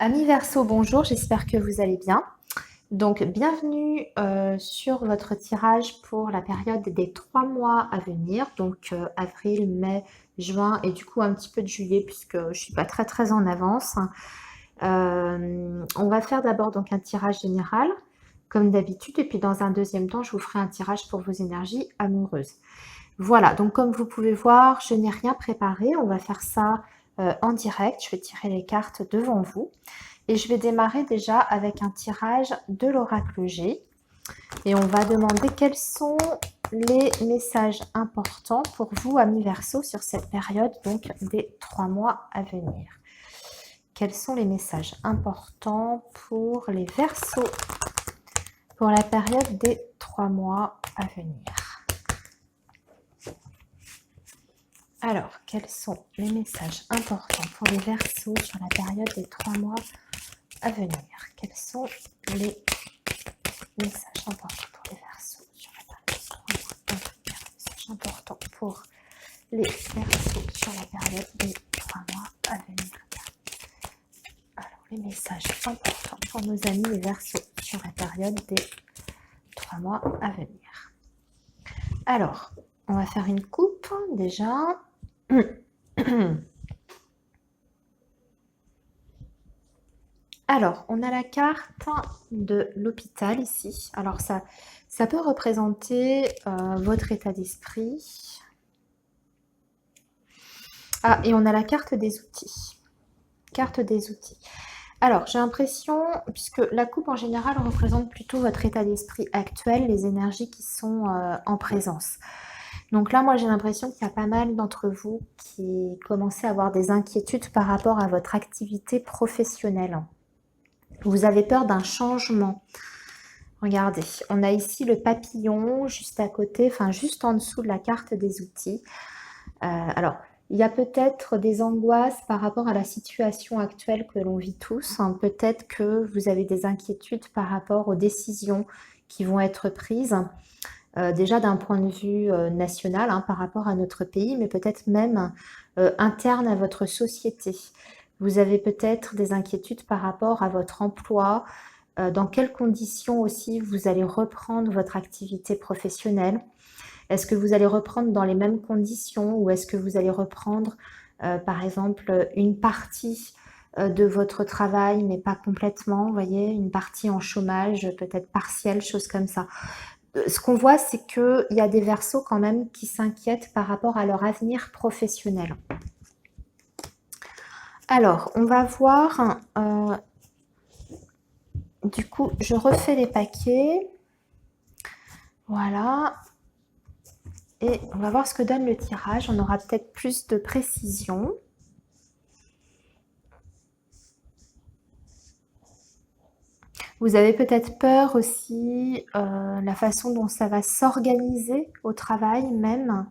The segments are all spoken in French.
Amis Verseau, bonjour, j'espère que vous allez bien. Donc, bienvenue sur votre tirage pour la période des 3 mois à venir, donc avril, mai, juin et du coup un petit peu de juillet puisque je ne suis pas très en avance. On va faire d'abord donc un tirage général comme d'habitude et puis dans un deuxième temps, je vous ferai un tirage pour vos énergies amoureuses. Voilà, donc comme vous pouvez voir, je n'ai rien préparé, on va faire ça en direct. Je vais tirer les cartes devant vous. Et je vais démarrer déjà avec un tirage de l'oracle G. Et on va demander quels sont les messages importants pour vous, amis Verseau, sur cette période donc des 3 mois à venir. Quels sont les messages importants pour les Verseaux pour la période des 3 mois à venir? Alors, quels sont les messages importants pour les Verseaux sur la période des 3 mois à venir? Quels sont les messages importants pour les Verseaux sur la période des 3 mois à venir? Messages importants pour les Verseaux sur la période des 3 mois à venir. Alors, les messages importants pour nos amis les Verseaux sur la période des 3 mois à venir. Alors, on va faire une coupe déjà. Alors, on a la carte de l'hôpital ici. Alors, ça peut représenter votre état d'esprit. Ah, et on a la carte des outils. Carte des outils. Alors, j'ai l'impression, puisque la coupe en général représente plutôt votre état d'esprit actuel, les énergies qui sont en présence. Donc là, moi, j'ai l'impression qu'il y a pas mal d'entre vous qui commencez à avoir des inquiétudes par rapport à votre activité professionnelle. Vous avez peur d'un changement. Regardez, on a ici le papillon juste à côté, enfin juste en dessous de la carte des outils. Alors, il y a peut-être des angoisses par rapport à la situation actuelle que l'on vit tous. Peut-être que vous avez des inquiétudes par rapport aux décisions qui vont être prises. Déjà d'un point de vue national par rapport à notre pays, mais peut-être même interne à votre société. Vous avez peut-être des inquiétudes par rapport à votre emploi, dans quelles conditions aussi vous allez reprendre votre activité professionnelle. Est-ce que vous allez reprendre dans les mêmes conditions ou est-ce que vous allez reprendre, par exemple, une partie de votre travail, mais pas complètement, vous voyez, une partie en chômage, peut-être partiel, chose comme ça. Ce qu'on voit, c'est qu'il y a des Verseaux quand même qui s'inquiètent par rapport à leur avenir professionnel. Alors, on va voir, du coup, je refais les paquets. Voilà. Et on va voir ce que donne le tirage. On aura peut-être plus de précision. Vous avez peut-être peur aussi la façon dont ça va s'organiser au travail même.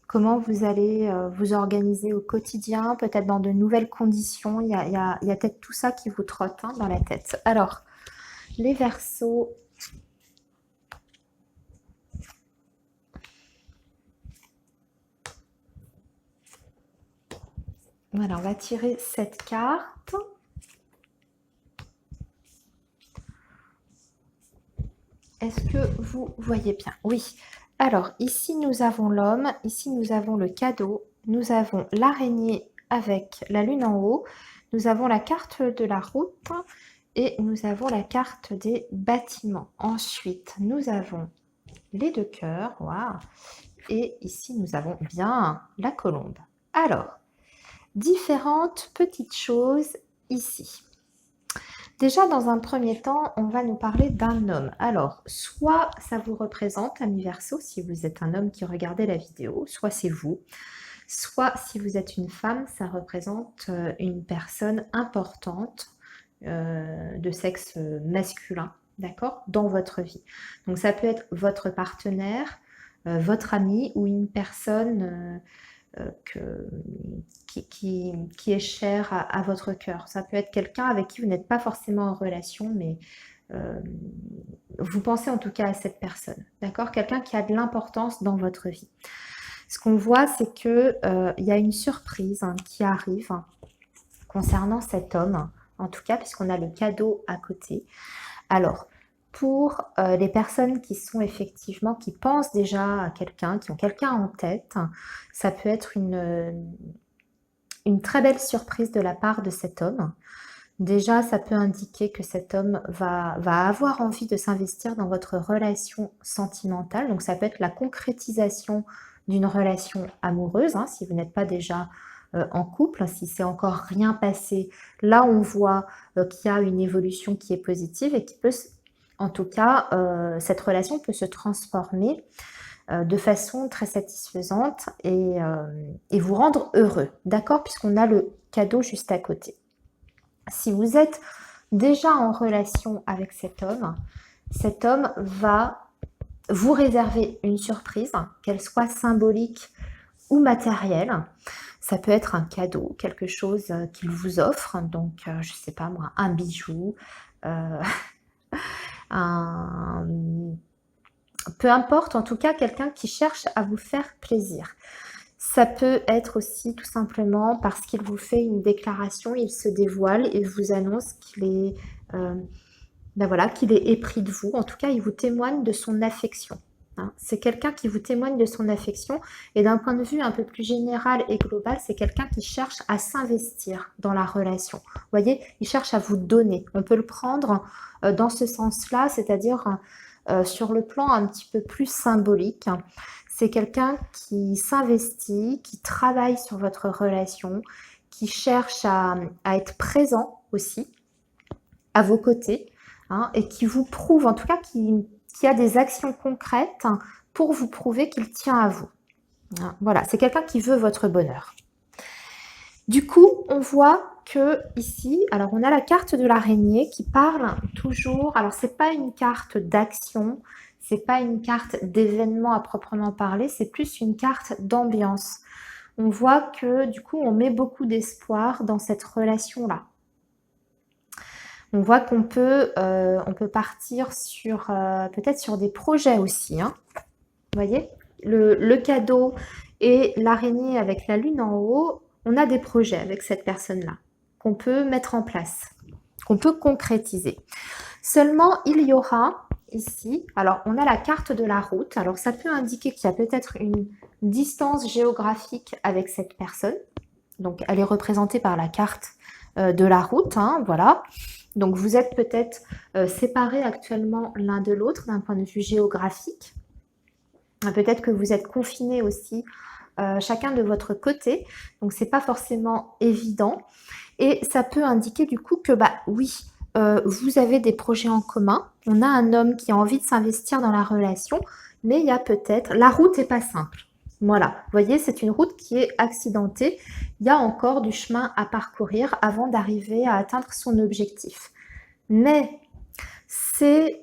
Comment vous allez vous organiser au quotidien, peut-être dans de nouvelles conditions. Il y a peut-être tout ça qui vous trotte dans la tête. Alors, les Verseaux. Voilà, on va tirer cette carte. Est-ce que vous voyez bien? Oui. Alors, ici, nous avons l'homme. Ici, nous avons le cadeau. Nous avons l'araignée avec la lune en haut. Nous avons la carte de la route. Et nous avons la carte des bâtiments. Ensuite, nous avons les 2 cœurs. Waouh! Et ici, nous avons bien la colombe. Alors, différentes petites choses ici. Déjà, dans un premier temps, on va nous parler d'un homme. Alors, soit ça vous représente, ami Verseau, si vous êtes un homme qui regardait la vidéo, soit c'est vous. Soit, si vous êtes une femme, ça représente une personne importante de sexe masculin, d'accord, dans votre vie. Donc, ça peut être votre partenaire, votre ami ou une personne qui est chère à votre cœur. Ça peut être quelqu'un avec qui vous n'êtes pas forcément en relation, mais vous pensez en tout cas à cette personne, d'accord? Quelqu'un qui a de l'importance dans votre vie. Ce qu'on voit, c'est qu'il y a une surprise qui arrive concernant cet homme. en tout cas, puisqu'on a le cadeau à côté. Alors, pour les personnes qui sont effectivement, qui pensent déjà à quelqu'un, qui ont quelqu'un en tête, ça peut être une très belle surprise de la part de cet homme. Déjà, ça peut indiquer que cet homme va avoir envie de s'investir dans votre relation sentimentale. Donc, ça peut être la concrétisation d'une relation amoureuse, hein, si vous n'êtes pas déjà en couple, si c'est encore rien passé. Là, on voit qu'il y a une évolution qui est positive et qui peut, en tout cas, cette relation peut se transformer de façon très satisfaisante et vous rendre heureux, d'accord? Puisqu'on a le cadeau juste à côté. Si vous êtes déjà en relation avec cet homme va vous réserver une surprise, qu'elle soit symbolique ou matérielle. Ça peut être un cadeau, quelque chose qu'il vous offre, donc je ne sais pas moi, un bijou, euh, un... peu importe, en tout cas quelqu'un qui cherche à vous faire plaisir. Ça peut être aussi tout simplement parce qu'il vous fait une déclaration, il se dévoile et vous annonce qu'il est, ben voilà, qu'il est épris de vous. En tout cas, il vous témoigne de son affection, hein. C'est quelqu'un qui vous témoigne de son affection et d'un point de vue un peu plus général et global, c'est quelqu'un qui cherche à s'investir dans la relation. Vous voyez, il cherche à vous donner. On peut le prendre dans ce sens-là, c'est-à-dire sur le plan un petit peu plus symbolique. C'est quelqu'un qui s'investit, qui travaille sur votre relation, qui cherche à être présent aussi à vos côtés, hein, et qui vous prouve, en tout cas, qui a des actions concrètes pour vous prouver qu'il tient à vous. Hein, voilà, c'est quelqu'un qui veut votre bonheur. Du coup, on voit que ici, alors on a la carte de l'araignée qui parle toujours, alors c'est pas une carte d'action, c'est pas une carte d'événement à proprement parler, c'est plus une carte d'ambiance. On voit que du coup, on met beaucoup d'espoir dans cette relation-là. On voit qu'on peut partir sur peut-être sur des projets aussi, hein. Vous voyez, le cadeau et l'araignée avec la lune en haut, on a des projets avec cette personne-là qu'on peut mettre en place, qu'on peut concrétiser. Seulement, il y aura ici, alors on a la carte de la route, alors ça peut indiquer qu'il y a peut-être une distance géographique avec cette personne. Donc, elle est représentée par la carte de la route, hein, voilà. Donc, vous êtes peut-être séparés actuellement l'un de l'autre d'un point de vue géographique. Peut-être que vous êtes confinés aussi chacun de votre côté. Donc, c'est pas forcément évident. Et ça peut indiquer du coup que, bah oui, vous avez des projets en commun. On a un homme qui a envie de s'investir dans la relation, mais il y a peut-être... La route n'est pas simple. Voilà, vous voyez, c'est une route qui est accidentée. Il y a encore du chemin à parcourir avant d'arriver à atteindre son objectif. Mais c'est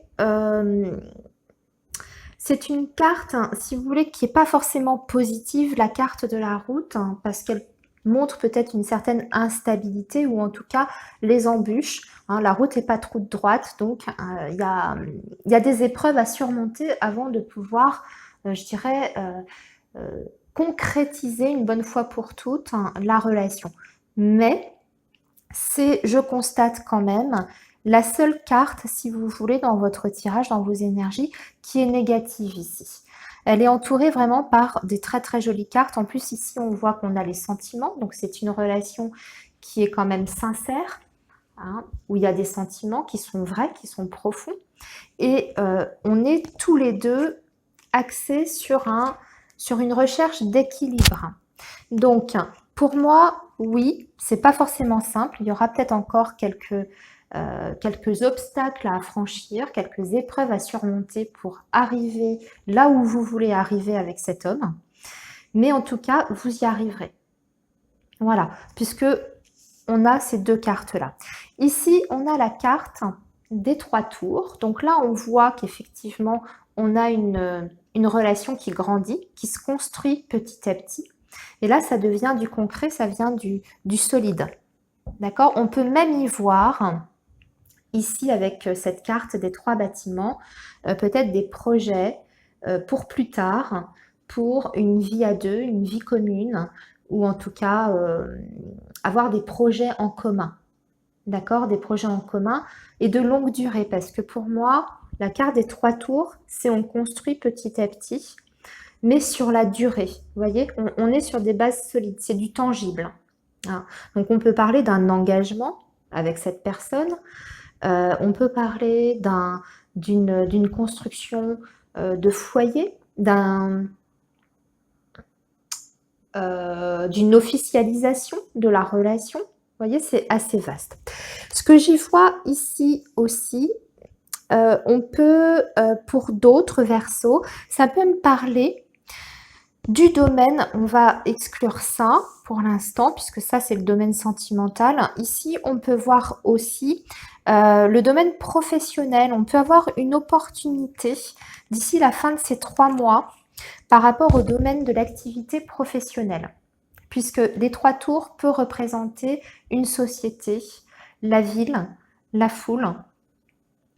une carte, hein, si vous voulez, qui n'est pas forcément positive, la carte de la route, hein, parce qu'elle montre peut-être une certaine instabilité ou en tout cas les embûches. Hein, la route n'est pas toute droite, donc il y a des épreuves à surmonter avant de pouvoir, je dirais, concrétiser une bonne fois pour toutes, hein, la relation. Mais c'est, je constate quand même, la seule carte, si vous voulez, dans votre tirage, dans vos énergies, qui est négative ici. Elle est entourée vraiment par des très très jolies cartes. En plus, ici, on voit qu'on a les sentiments. Donc, c'est une relation qui est quand même sincère, hein, où il y a des sentiments qui sont vrais, qui sont profonds. Et on est tous les deux axés sur une recherche d'équilibre. Donc, pour moi, oui, c'est pas forcément simple. Il y aura peut-être encore quelques obstacles à franchir, quelques épreuves à surmonter pour arriver là où vous voulez arriver avec cet homme. Mais en tout cas, vous y arriverez. Voilà, puisque on a ces deux cartes-là. Ici, on a la carte des 3 tours. Donc là, on voit qu'effectivement, on a une relation qui grandit, qui se construit petit à petit. Et là, ça devient du concret, ça vient du solide. D'accord? On peut même y voir, ici, avec cette carte des 3 bâtiments, peut-être des projets pour plus tard, pour une vie à deux, une vie commune, ou en tout cas, avoir des projets en commun. d'accord, des projets en commun et de longue durée. Parce que pour moi, la carte des 3 tours, c'est on construit petit à petit, mais sur la durée. Vous voyez, on est sur des bases solides, c'est du tangible. Hein. Donc on peut parler d'un engagement avec cette personne, on peut parler d'une construction de foyer, d'une officialisation de la relation. Vous voyez, c'est assez vaste. Ce que j'y vois ici aussi, on peut, pour d'autres versos, ça peut me parler du domaine, on va exclure ça pour l'instant, puisque ça, c'est le domaine sentimental. Ici, on peut voir aussi le domaine professionnel. On peut avoir une opportunité d'ici la fin de ces 3 mois par rapport au domaine de l'activité professionnelle, puisque les 3 tours peuvent représenter une société, la ville, la foule.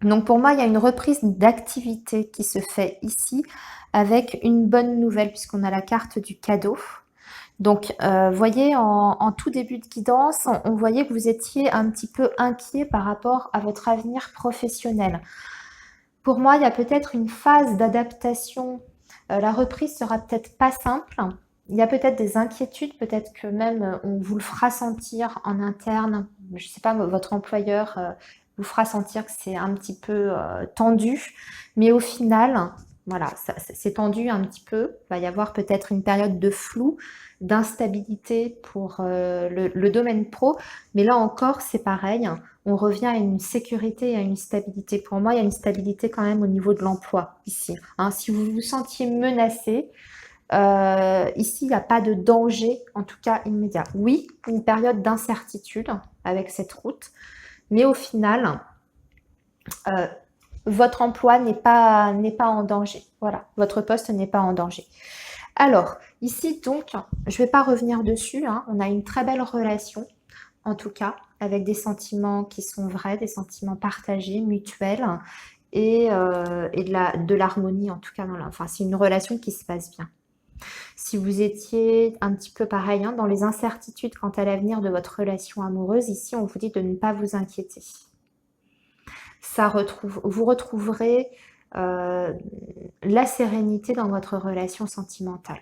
Donc pour moi, il y a une reprise d'activité qui se fait ici avec une bonne nouvelle puisqu'on a la carte du cadeau. Donc, voyez, en tout début de guidance, on voyait que vous étiez un petit peu inquiet par rapport à votre avenir professionnel. Pour moi, il y a peut-être une phase d'adaptation. La reprise sera peut-être pas simple. Il y a peut-être des inquiétudes, peut-être que même on vous le fera sentir en interne. Je ne sais pas, votre employeur vous fera sentir que c'est un petit peu tendu. Mais au final, voilà, c'est tendu un petit peu. Il va y avoir peut-être une période de flou, d'instabilité pour le domaine pro. Mais là encore, c'est pareil. On revient à une sécurité et à une stabilité. Pour moi, il y a une stabilité quand même au niveau de l'emploi ici. Hein, si vous vous sentiez menacé, ici, il n'y a pas de danger, en tout cas immédiat. Oui, une période d'incertitude avec cette route, mais au final, votre emploi n'est pas en danger. Voilà, votre poste n'est pas en danger. Alors, ici, donc, je ne vais pas revenir dessus. Hein, on a une très belle relation, en tout cas, avec des sentiments qui sont vrais, des sentiments partagés, mutuels, et de l'harmonie, en tout cas. Enfin, c'est une relation qui se passe bien. Si vous étiez un petit peu pareil, hein, dans les incertitudes quant à l'avenir de votre relation amoureuse, ici, on vous dit de ne pas vous inquiéter. Vous retrouverez la sérénité dans votre relation sentimentale.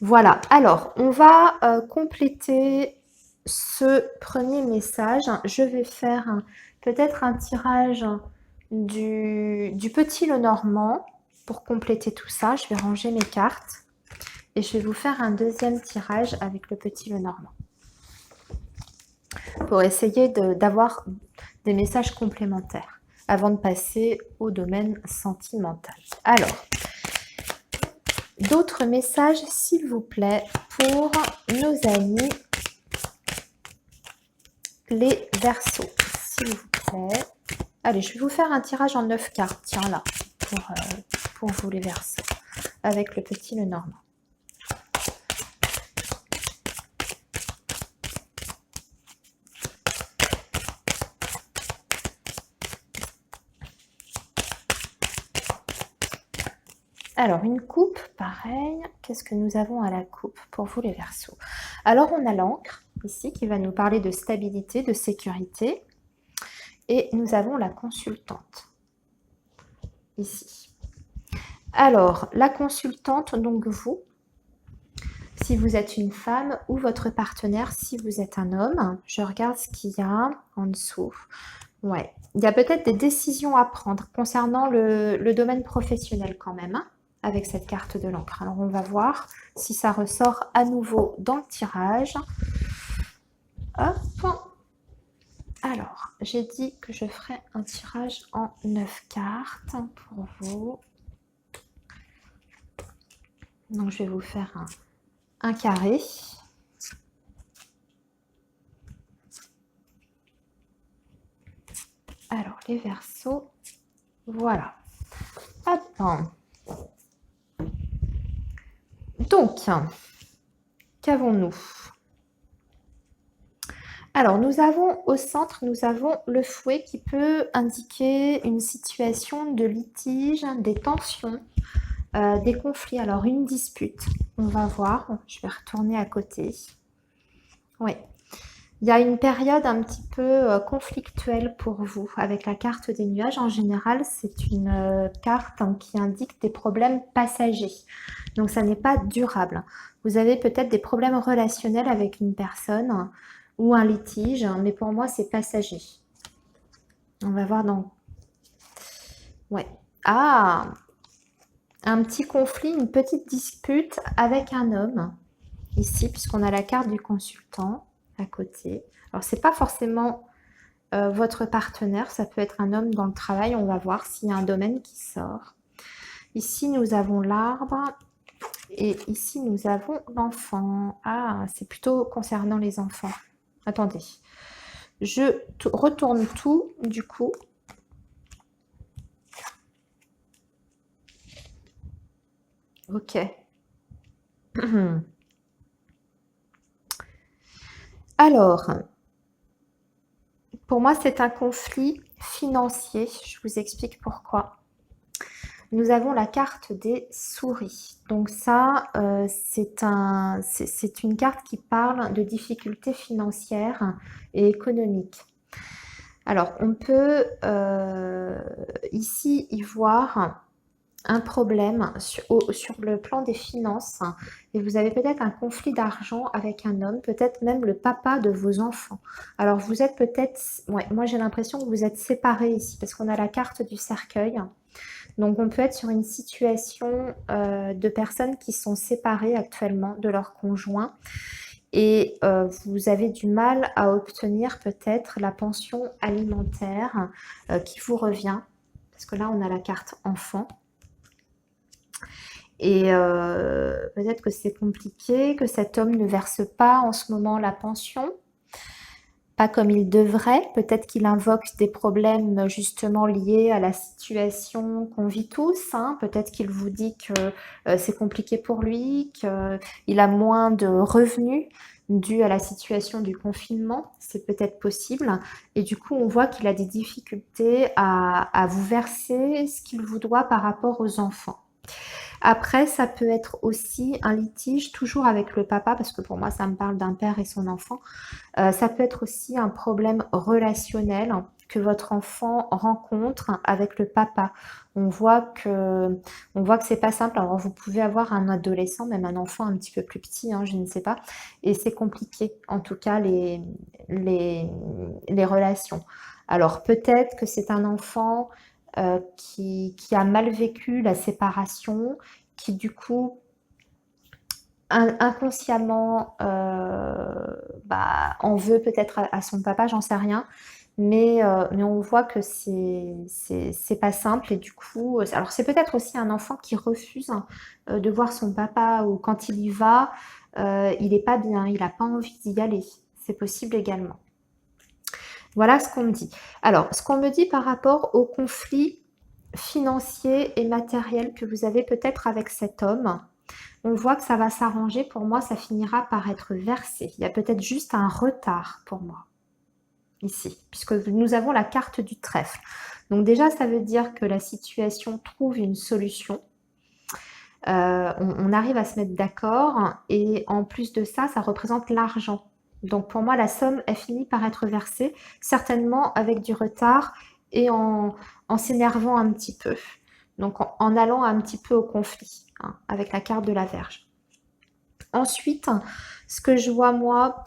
Voilà, alors, on va compléter ce premier message. Je vais faire peut-être un tirage du petit Lenormand pour compléter tout ça. Je vais ranger mes cartes et je vais vous faire un deuxième tirage avec le petit Lenormand pour essayer d'avoir des messages complémentaires avant de passer au domaine sentimental. Alors, d'autres messages, s'il vous plaît, pour nos amis les Verseaux, s'il vous plaît. Allez, je vais vous faire un tirage en 9 cartes, tiens là, pour vous les Verseaux, avec le petit Lenormand. Alors, une coupe, pareil. Qu'est-ce que nous avons à la coupe pour vous les Verseaux? Alors, on a l'encre, ici, qui va nous parler de stabilité, de sécurité. Et nous avons la consultante, ici. Alors, la consultante, donc vous, si vous êtes une femme, ou votre partenaire, si vous êtes un homme. Je regarde ce qu'il y a en dessous. Ouais, il y a peut-être des décisions à prendre concernant le domaine professionnel quand même, hein, avec cette carte de l'encre. Alors, on va voir si ça ressort à nouveau dans le tirage. Hop. Alors, j'ai dit que je ferais un tirage en 9 cartes pour vous. Donc, je vais vous faire un carré. Alors, les Verseaux, voilà. Hop. Donc, qu'avons-nous? Alors, nous avons au centre, nous avons le fouet qui peut indiquer une situation de litige, des tensions, des conflits. Alors, une dispute, on va voir. Je vais retourner à côté. Oui. Il y a une période un petit peu conflictuelle pour vous avec la carte des nuages. En général, c'est une carte qui indique des problèmes passagers. Donc, ça n'est pas durable. Vous avez peut-être des problèmes relationnels avec une personne ou un litige, mais pour moi, c'est passager. On va voir dans... Ouais. Ah, un petit conflit, une petite dispute avec un homme, ici, puisqu'on a la carte du consultant à côté. Alors, c'est pas forcément votre partenaire, ça peut être un homme dans le travail, on va voir s'il y a un domaine qui sort. Ici, nous avons l'arbre et ici, nous avons l'enfant. Ah, c'est plutôt concernant les enfants. Attendez, je retourne tout du coup. Ok. Alors, pour moi, c'est un conflit financier. Je vous explique pourquoi. Nous avons la carte des souris. Donc ça, c'est une carte qui parle de difficultés financières et économiques. Alors, on peut ici y voir un problème sur le plan des finances et vous avez peut-être un conflit d'argent avec un homme, peut-être même le papa de vos enfants. Alors, vous êtes peut-être... Ouais, moi, j'ai l'impression que vous êtes séparés ici parce qu'on a la carte du cercueil. Donc, on peut être sur une situation de personnes qui sont séparées actuellement de leur conjoint et vous avez du mal à obtenir peut-être la pension alimentaire qui vous revient. Parce que là, on a la carte enfant. Et peut-être que c'est compliqué, que cet homme ne verse pas en ce moment la pension. Pas comme il devrait, peut-être qu'il invoque des problèmes justement liés à la situation qu'on vit tous, hein. Peut-être qu'il vous dit que c'est compliqué pour lui, qu'il a moins de revenus dû à la situation du confinement, c'est peut-être possible. Et du coup, on voit qu'il a des difficultés à vous verser ce qu'il vous doit par rapport aux enfants. Après, ça peut être aussi un litige, toujours avec le papa, parce que pour moi, ça me parle d'un père et son enfant. Ça peut être aussi un problème relationnel que votre enfant rencontre avec le papa. On voit que c'est pas simple. Alors, vous pouvez avoir un adolescent, même un enfant un petit peu plus petit, hein, je ne sais pas. Et c'est compliqué, en tout cas, les relations. Alors, peut-être que c'est un enfant qui a mal vécu la séparation, qui du coup inconsciemment en veut peut-être à son papa, j'en sais rien. Mais on voit que c'est pas simple et du coup, alors c'est peut-être aussi un enfant qui refuse de voir son papa ou quand il y va, il est pas bien, il a pas envie d'y aller. C'est possible également. Voilà ce qu'on me dit. Alors, ce qu'on me dit par rapport au conflit financier et matériel que vous avez peut-être avec cet homme, on voit que ça va s'arranger. Pour moi, ça finira par être versé. Il y a peut-être juste un retard pour moi, ici, puisque nous avons la carte du trèfle. Donc déjà, ça veut dire que la situation trouve une solution. On arrive à se mettre d'accord et en plus de ça, ça représente l'argent. Donc pour moi, la somme, elle finit par être versée, certainement avec du retard et en s'énervant un petit peu. Donc en allant un petit peu au conflit, hein, avec la carte de la Vierge. Ensuite, ce que je vois moi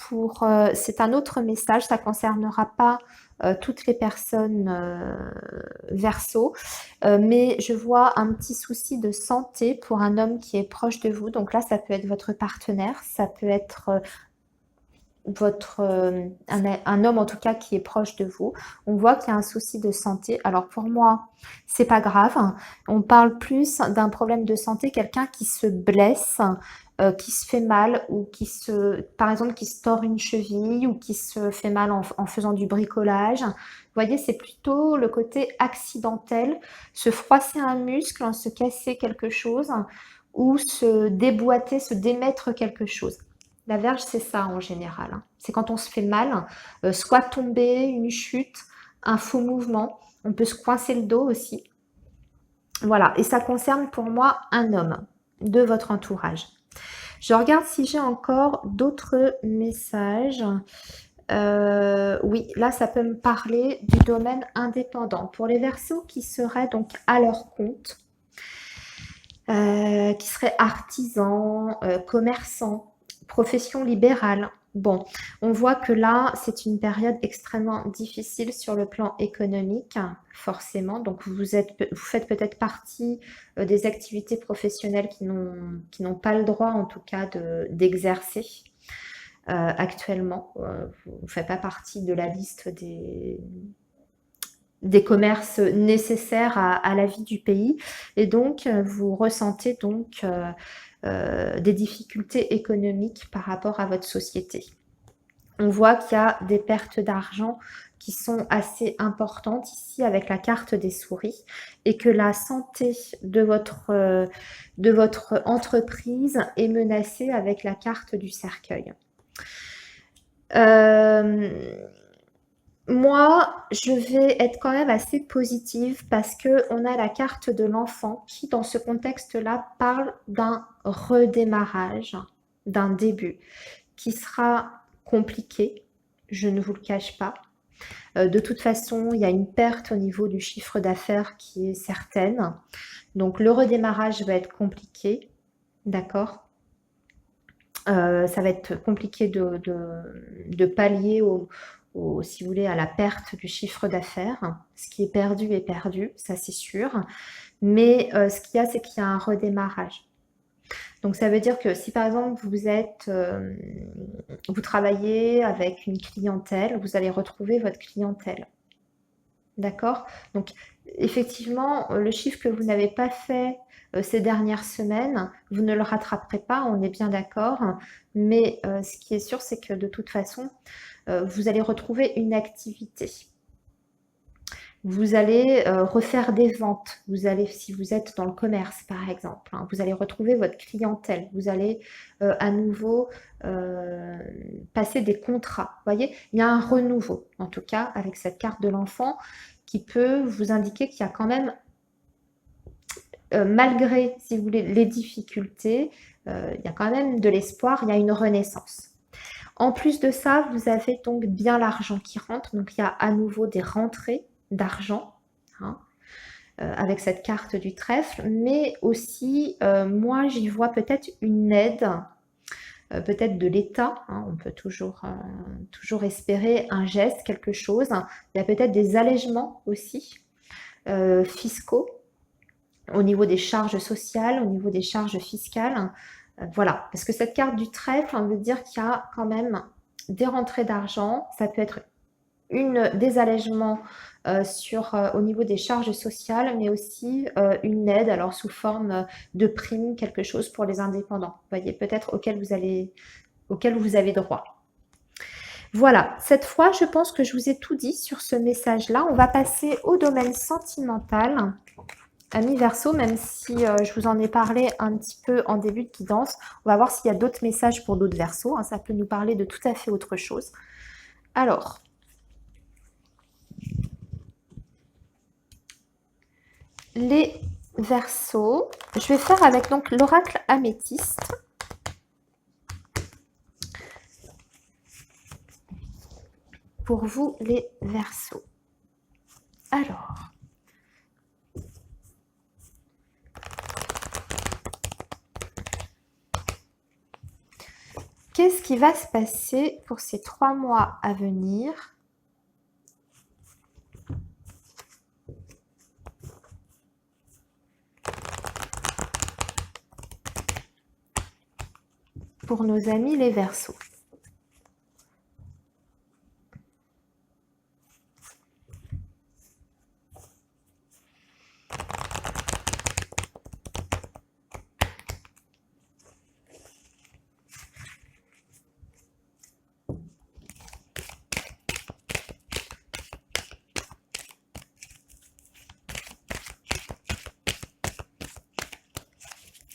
c'est un autre message, ça ne concernera pas toutes les personnes Verseau, mais je vois un petit souci de santé pour un homme qui est proche de vous. Donc là, ça peut être votre partenaire, ça peut être un homme en tout cas qui est proche de vous. On voit qu'il y a un souci de santé. Alors pour moi, c'est pas grave. On parle plus d'un problème de santé, quelqu'un qui se blesse, qui se fait mal ou par exemple, qui se tord une cheville ou qui se fait mal en faisant du bricolage. Vous voyez, c'est plutôt le côté accidentel, se froisser un muscle, se casser quelque chose ou se déboîter, se démettre quelque chose. La verge, c'est ça en général, hein. C'est quand on se fait mal, soit tomber, une chute, un faux mouvement. On peut se coincer le dos aussi. Voilà, et ça concerne pour moi un homme de votre entourage. Je regarde si j'ai encore d'autres messages. Oui, là, ça peut me parler du domaine indépendant. Pour les Verseaux qui seraient donc à leur compte, qui seraient artisans, commerçants, profession libérale. Bon, on voit que là, c'est une période extrêmement difficile sur le plan économique, hein, forcément. Donc, vous faites peut-être partie des activités professionnelles qui n'ont pas le droit, en tout cas, d'exercer actuellement. Vous ne faites pas partie de la liste des commerces nécessaires à la vie du pays. Et donc, vous ressentez donc des difficultés économiques par rapport à votre société. On voit qu'il y a des pertes d'argent qui sont assez importantes ici avec la carte des souris et que la santé de votre entreprise est menacée avec la carte du cercueil. Moi, je vais être quand même assez positive parce qu'on a la carte de l'enfant qui, dans ce contexte-là, parle d'un redémarrage, d'un début qui sera compliqué, je ne vous le cache pas. De toute façon, il y a une perte au niveau du chiffre d'affaires qui est certaine. Donc, le redémarrage va être compliqué, d'accord? Ça va être compliqué de pallier si vous voulez, à la perte du chiffre d'affaires. Ce qui est perdu, ça c'est sûr. Mais ce qu'il y a, c'est qu'il y a un redémarrage. Donc ça veut dire que si par exemple vous travaillez avec une clientèle, vous allez retrouver votre clientèle. D'accord? Donc effectivement, le chiffre que vous n'avez pas fait ces dernières semaines, vous ne le rattraperez pas, on est bien d'accord. Mais ce qui est sûr, c'est que de toute façon, vous allez retrouver une activité. Vous allez refaire des ventes. Vous allez, si vous êtes dans le commerce, par exemple, hein, vous allez retrouver votre clientèle. Vous allez à nouveau passer des contrats. Vous voyez, il y a un renouveau, en tout cas, avec cette carte de l'enfant qui peut vous indiquer qu'il y a quand même, malgré, si vous voulez, les difficultés, il y a quand même de l'espoir, il y a une renaissance. En plus de ça, vous avez donc bien l'argent qui rentre. Donc, il y a à nouveau des rentrées d'argent, hein, avec cette carte du trèfle. Mais aussi, moi, j'y vois peut-être une aide, peut-être de l'État. Hein, on peut toujours espérer un geste, quelque chose. Il y a peut-être des allègements aussi fiscaux au niveau des charges sociales, au niveau des charges fiscales. Voilà, parce que cette carte du trèfle, on veut dire qu'il y a quand même des rentrées d'argent, ça peut être des allègements au niveau des charges sociales, mais aussi une aide, alors sous forme de prime, quelque chose pour les indépendants, vous voyez, peut-être auquel vous avez droit. Voilà, cette fois, je pense que je vous ai tout dit sur ce message-là. On va passer au domaine sentimental. Amis Verseau, même si je vous en ai parlé un petit peu en début de guidance, on va voir s'il y a d'autres messages pour d'autres Verseaux. Hein, ça peut nous parler de tout à fait autre chose. Alors, les Verseaux, je vais faire avec donc l'oracle améthyste. Pour vous, les Verseaux. Alors, qu'est-ce qui va se passer pour ces 3 mois à venir ? Pour nos amis les Verseaux.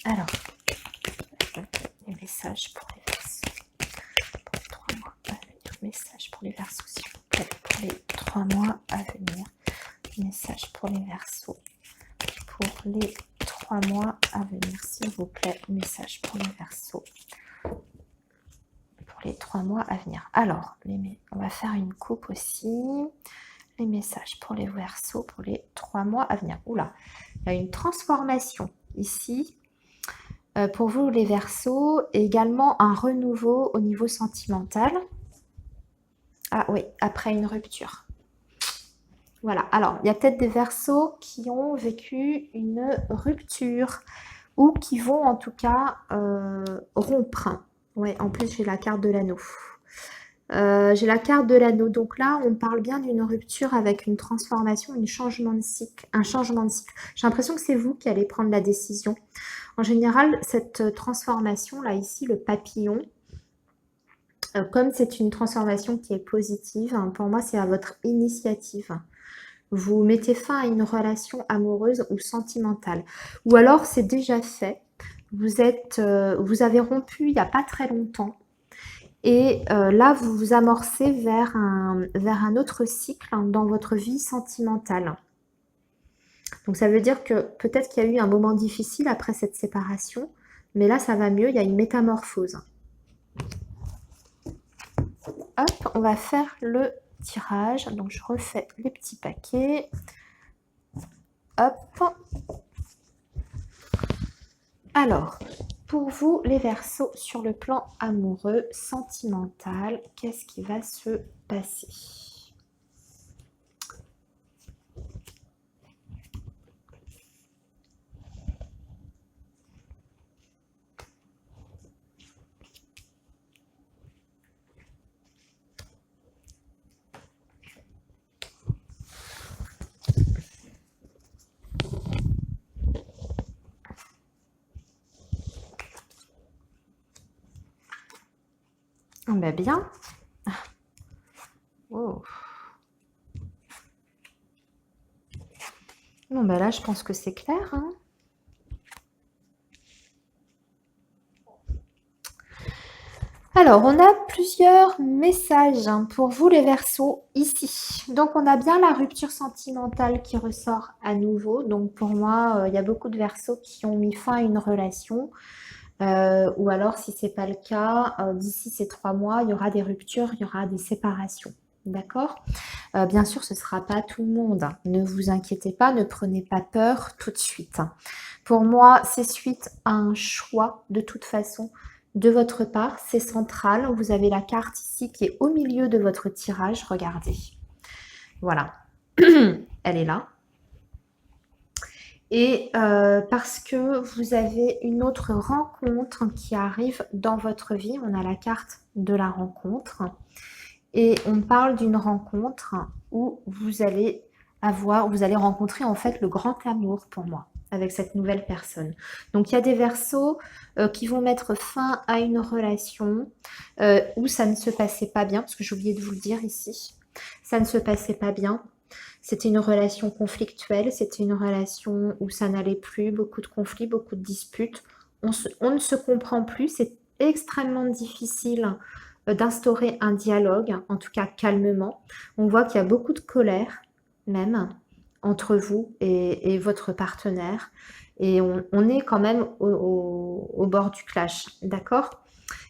Alors, les messages pour les Verseaux. Pour les 3 mois à venir. Message pour les Verseaux, s'il vous plaît. Pour les 3 mois à venir. Message pour les Verseaux. Pour les 3 mois à venir, s'il vous plaît. Message pour les Verseaux. Pour les 3 mois à venir. Alors, on va faire une coupe aussi. Les messages pour les Verseaux pour les 3 mois à venir. Oula, il y a une transformation ici. Pour vous les Verseaux, et également un renouveau au niveau sentimental. Ah oui, après une rupture. Voilà, alors il y a peut-être des Verseaux qui ont vécu une rupture ou qui vont en tout cas rompre. Ouais, en plus j'ai la carte de l'anneau. J'ai la carte de l'anneau, donc là on parle bien d'une rupture avec une transformation, un changement de cycle. J'ai l'impression que c'est vous qui allez prendre la décision. En général, cette transformation là ici, le papillon, comme c'est une transformation qui est positive, hein, pour moi c'est à votre initiative. Vous mettez fin à une relation amoureuse ou sentimentale. Ou alors c'est déjà fait. Vous avez rompu il n'y a pas très longtemps. Et là, vous vous amorcez vers un autre cycle hein, dans votre vie sentimentale. Donc ça veut dire que peut-être qu'il y a eu un moment difficile après cette séparation, mais là ça va mieux, il y a une métamorphose. Hop, on va faire le tirage. Donc je refais les petits paquets. Hop. Alors, pour vous les Verseaux sur le plan amoureux, sentimental, qu'est-ce qui va se passer ? Ben bien. Oh. Bon, ben là, je pense que c'est clair. Hein. Alors, on a plusieurs messages hein, pour vous les Verseaux ici. Donc, on a bien la rupture sentimentale qui ressort à nouveau. Donc, pour moi, il y a beaucoup de Verseaux qui ont mis fin à une relation. Ou alors, si ce n'est pas le cas, d'ici ces 3 mois, il y aura des ruptures, il y aura des séparations. D'accord ? Bien sûr, ce ne sera pas tout le monde. Hein. Ne vous inquiétez pas, ne prenez pas peur tout de suite. Hein. Pour moi, c'est suite à un choix de toute façon de votre part. C'est central. Vous avez la carte ici qui est au milieu de votre tirage. Regardez. Voilà. Elle est là. Et parce que vous avez une autre rencontre qui arrive dans votre vie. On a la carte de la rencontre. Et on parle d'une rencontre où vous allez rencontrer en fait le grand amour pour moi avec cette nouvelle personne. Donc il y a des Verseaux qui vont mettre fin à une relation où ça ne se passait pas bien, parce que j'ai oublié de vous le dire ici. Ça ne se passait pas bien. C'était une relation conflictuelle, c'était une relation où ça n'allait plus, beaucoup de conflits, beaucoup de disputes. On ne se comprend plus, c'est extrêmement difficile d'instaurer un dialogue, en tout cas calmement. On voit qu'il y a beaucoup de colère, même, entre vous et votre partenaire. Et on est quand même au bord du clash, d'accord ?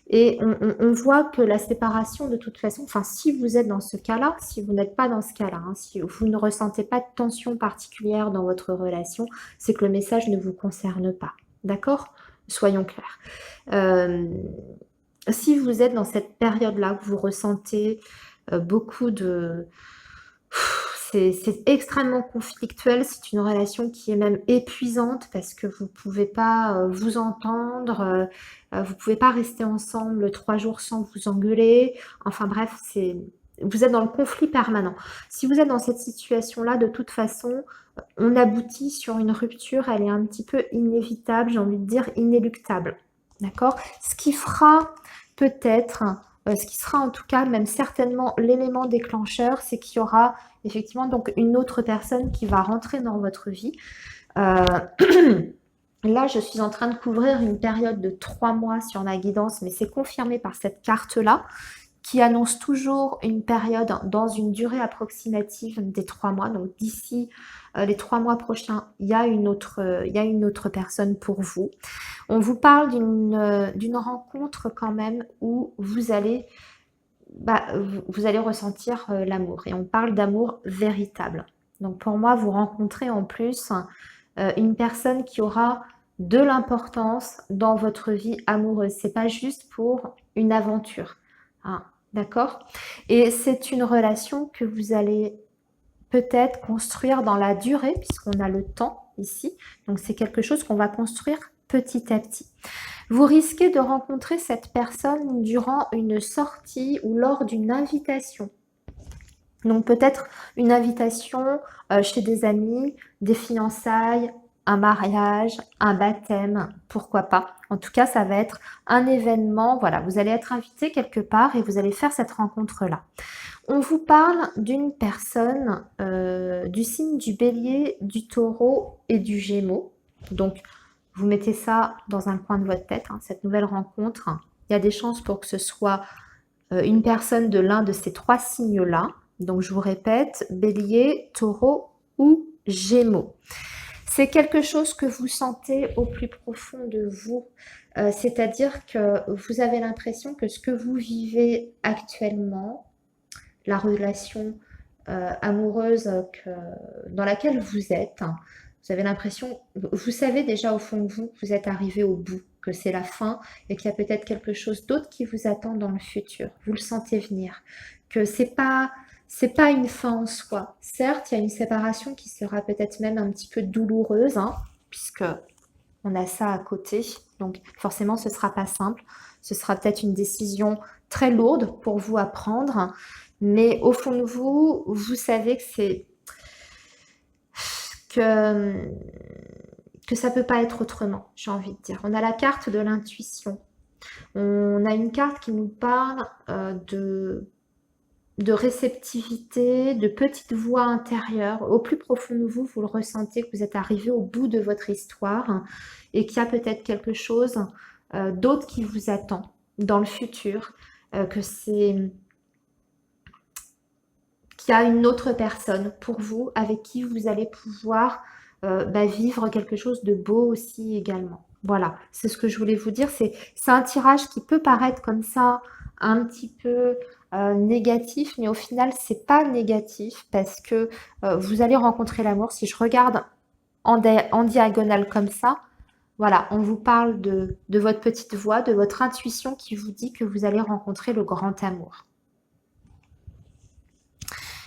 Et on voit que la séparation, de toute façon, enfin, si vous êtes dans ce cas-là, si vous n'êtes pas dans ce cas-là, hein, si vous ne ressentez pas de tension particulière dans votre relation, c'est que le message ne vous concerne pas, d'accord ? Soyons clairs. Si vous êtes dans cette période-là, que vous ressentez beaucoup de... C'est extrêmement conflictuel, c'est une relation qui est même épuisante parce que vous ne pouvez pas vous entendre, vous ne pouvez pas rester ensemble 3 jours sans vous engueuler. Enfin bref, vous êtes dans le conflit permanent. Si vous êtes dans cette situation-là, de toute façon, on aboutit sur une rupture, elle est un petit peu inévitable, j'ai envie de dire inéluctable. D'accord ? Ce qui fera peut-être, ce qui sera en tout cas même certainement l'élément déclencheur, c'est qu'il y aura effectivement donc une autre personne qui va rentrer dans votre vie. Là, je suis en train de couvrir une période de 3 mois sur la guidance, mais c'est confirmé par cette carte-là qui annonce toujours une période dans une durée approximative des 3 mois. Donc d'ici les 3 mois prochains, il y a une autre personne pour vous. On vous parle d'une rencontre quand même où vous allez, vous allez ressentir l'amour. Et on parle d'amour véritable. Donc pour moi, vous rencontrez en plus une personne qui aura de l'importance dans votre vie amoureuse. C'est pas juste pour une aventure, hein, d'accord? Et c'est une relation que vous allez peut-être construire dans la durée, puisqu'on a le temps ici. Donc c'est quelque chose qu'on va construire petit à petit. Vous risquez de rencontrer cette personne durant une sortie ou lors d'une invitation. Donc peut-être une invitation chez des amis, des fiançailles, un mariage, un baptême, pourquoi pas. En tout cas, ça va être un événement, voilà, vous allez être invité quelque part et vous allez faire cette rencontre-là. On vous parle d'une personne du signe du Bélier, du Taureau et du Gémeaux. Donc, vous mettez ça dans un coin de votre tête, hein, cette nouvelle rencontre. Il y a des chances pour que ce soit une personne de l'un de ces 3 signes-là. Donc, je vous répète, Bélier, Taureau ou Gémeaux. C'est quelque chose que vous sentez au plus profond de vous. C'est-à-dire que vous avez l'impression que ce que vous vivez actuellement, la relation amoureuse dans laquelle vous êtes, hein, vous avez l'impression, vous savez déjà au fond de vous que vous êtes arrivé au bout, que c'est la fin et qu'il y a peut-être quelque chose d'autre qui vous attend dans le futur. Vous le sentez venir, que c'est pas une fin en soi. Certes, il y a une séparation qui sera peut-être même un petit peu douloureuse, hein, puisque on a ça à côté. Donc forcément, ce sera pas simple. Ce sera peut-être une décision très lourde pour vous à prendre. Mais au fond de vous, vous savez que que ça peut pas être autrement, j'ai envie de dire. On a la carte de l'intuition. On a une carte qui nous parle de réceptivité, de petite voix intérieure. Au plus profond de vous, vous le ressentez, que vous êtes arrivé au bout de votre histoire, hein, et qu'il y a peut-être quelque chose d'autre qui vous attend dans le futur, qu'il y a une autre personne pour vous avec qui vous allez pouvoir vivre quelque chose de beau aussi également. Voilà, c'est ce que je voulais vous dire. C'est un tirage qui peut paraître comme ça un petit peu négatif, mais au final, c'est pas négatif parce que vous allez rencontrer l'amour. Si je regarde en diagonale comme ça, voilà, on vous parle de votre petite voix, de votre intuition qui vous dit que vous allez rencontrer le grand amour.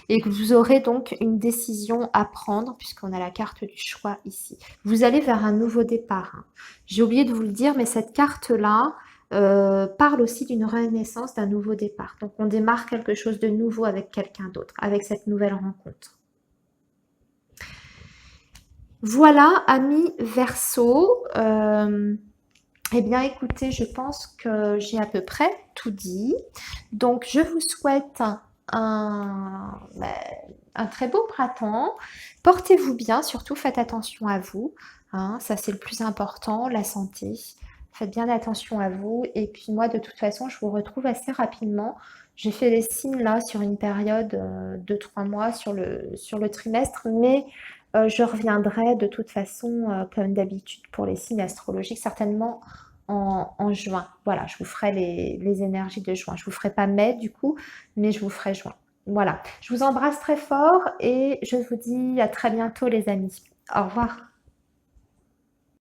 Et que vous aurez donc une décision à prendre, puisqu'on a la carte du choix ici. Vous allez vers un nouveau départ, hein. J'ai oublié de vous le dire, mais cette carte-là parle aussi d'une renaissance, d'un nouveau départ. Donc on démarre quelque chose de nouveau avec quelqu'un d'autre, avec cette nouvelle rencontre. Voilà, amis Verseau. Eh bien, écoutez, je pense que j'ai à peu près tout dit. Donc, je vous souhaite un très beau printemps. Portez-vous bien, surtout faites attention à vous, hein, ça c'est le plus important, la santé. Faites bien attention à vous. Et puis moi, de toute façon, je vous retrouve assez rapidement. J'ai fait les signes là sur une période de 3 mois sur le trimestre, mais je reviendrai de toute façon, comme d'habitude, pour les signes astrologiques, certainement en juin. Voilà, je vous ferai les énergies de juin. Je vous ferai pas mai du coup, mais je vous ferai juin. Voilà, je vous embrasse très fort et je vous dis à très bientôt les amis. Au revoir.